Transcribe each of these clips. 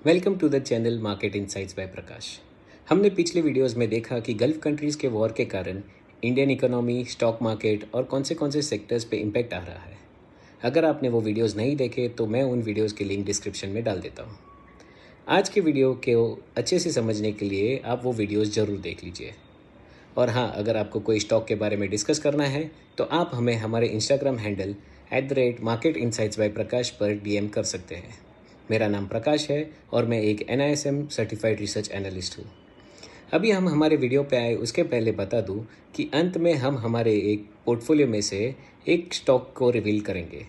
Welcome to the channel market insights by Prakash. हमने पिछले videos में देखा कि गल्फ कंट्रीज़ के वॉर के कारण इंडियन इकोनॉमी, स्टॉक मार्केट और कौन से सेक्टर्स पे इम्पैक्ट आ रहा है। अगर आपने वो वीडियोस नहीं देखे तो मैं उन वीडियोस के लिंक डिस्क्रिप्शन में डाल देता हूँ। आज के वीडियो को अच्छे से समझने के लिए आप वो वीडियोज़ ज़रूर देख लीजिए। और हाँ, अगर आपको कोई स्टॉक के बारे में डिस्कस करना है तो आप हमें हमारे इंस्टाग्राम हैंडल @marketinsightsbyprakash पर DM कर सकते हैं। मेरा नाम प्रकाश है और मैं एक NISM सर्टिफाइड रिसर्च एनालिस्ट हूँ। अभी हम हमारे वीडियो पे आए उसके पहले बता दूँ कि अंत में हम हमारे एक पोर्टफोलियो में से एक स्टॉक को रिवील करेंगे,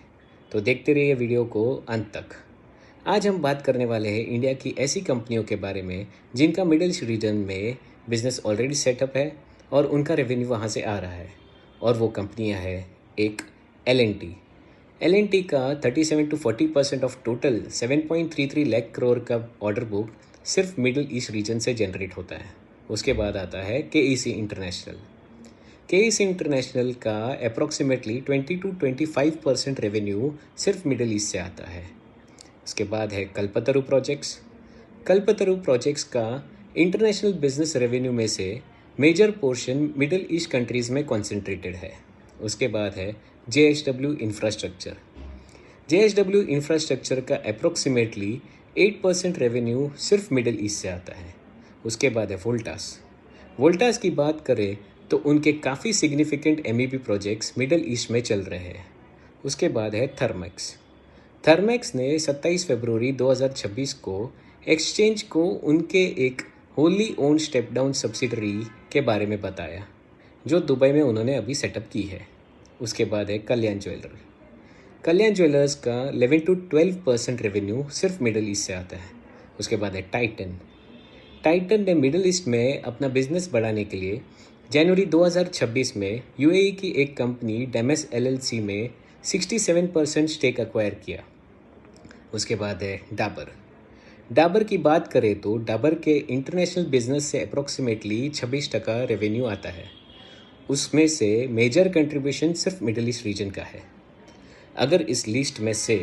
तो देखते रहिए वीडियो को अंत तक। आज हम बात करने वाले हैं इंडिया की ऐसी कंपनियों के बारे में जिनका मिडिल ईस्ट रीजन में बिजनेस ऑलरेडी सेटअप है और उनका रेवेन्यू वहाँ से आ रहा है। और वो कंपनियाँ हैं एक L&T का 37 to 40% of total 7.33 lakh crore का ऑर्डर बुक सिर्फ मिडिल ईस्ट रीजन से जनरेट होता है। उसके बाद आता है KEC इंटरनेशनल का अप्रॉक्सीमेटली 20 to 25% रेवेन्यू सिर्फ मिडिल ईस्ट से आता है। उसके बाद है कल्पतरु प्रोजेक्ट्स का इंटरनेशनल बिजनेस रेवेन्यू में से major portion middle east countries में कॉन्सेंट्रेटेड है। उसके बाद है JSW इंफ्रास्ट्रक्चर का अप्रॉक्सीमेटली 8% रेवेन्यू सिर्फ मिडिल ईस्ट से आता है। उसके बाद है वोल्टास की बात करें तो उनके काफ़ी significant MEP projects middle east में चल रहे हैं। उसके बाद है थर्मैक्स ने 27 फरवरी 2026 को एक्सचेंज को उनके एक Holi own step down subsidiary के बारे में बताया जो दुबई में उन्होंने अभी सेटअप की है। उसके बाद है कल्याण ज्वेलर्स का 11 to 12% रेवेन्यू सिर्फ मिडिल ईस्ट से आता है। उसके बाद है टाइटन ने मिडिल ईस्ट में अपना बिजनेस बढ़ाने के लिए जनवरी 2026 में UAE की एक कंपनी डेमेस LLC में 67% स्टेक एक्वायर किया। उसके बाद है डाबर की बात करें तो डाबर के इंटरनेशनल बिजनेस से अप्रॉक्सीमेटली 26% रेवेन्यू आता है। उसमें से मेजर कंट्रीब्यूशन सिर्फ मिडिल ईस्ट रीजन का है। अगर इस लिस्ट में से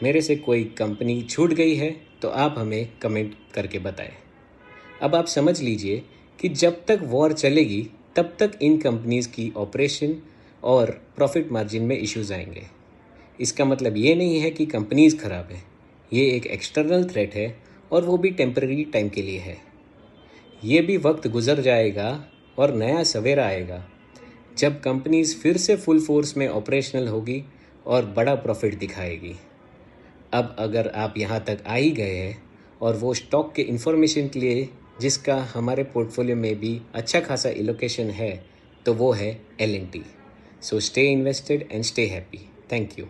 मेरे से कोई कंपनी छूट गई है तो आप हमें कमेंट करके बताएं। अब आप समझ लीजिए कि जब तक वॉर चलेगी तब तक इन कंपनीज़ की ऑपरेशन और प्रॉफिट मार्जिन में इश्यूज आएंगे। इसका मतलब ये नहीं है कि कंपनीज़ ख़राब है, ये एक एक्सटर्नल थ्रेट है और वो भी टेम्पररी टाइम के लिए है। ये भी वक्त गुजर जाएगा और नया सवेरा आएगा जब कंपनीज़ फिर से फुल फोर्स में ऑपरेशनल होगी और बड़ा प्रॉफिट दिखाएगी। अब अगर आप यहाँ तक आ ही गए हैं और वो स्टॉक के इन्फॉर्मेशन के लिए जिसका हमारे पोर्टफोलियो में भी अच्छा खासा एलोकेशन है तो वो है L&T। So stay invested and stay happy. Thank you.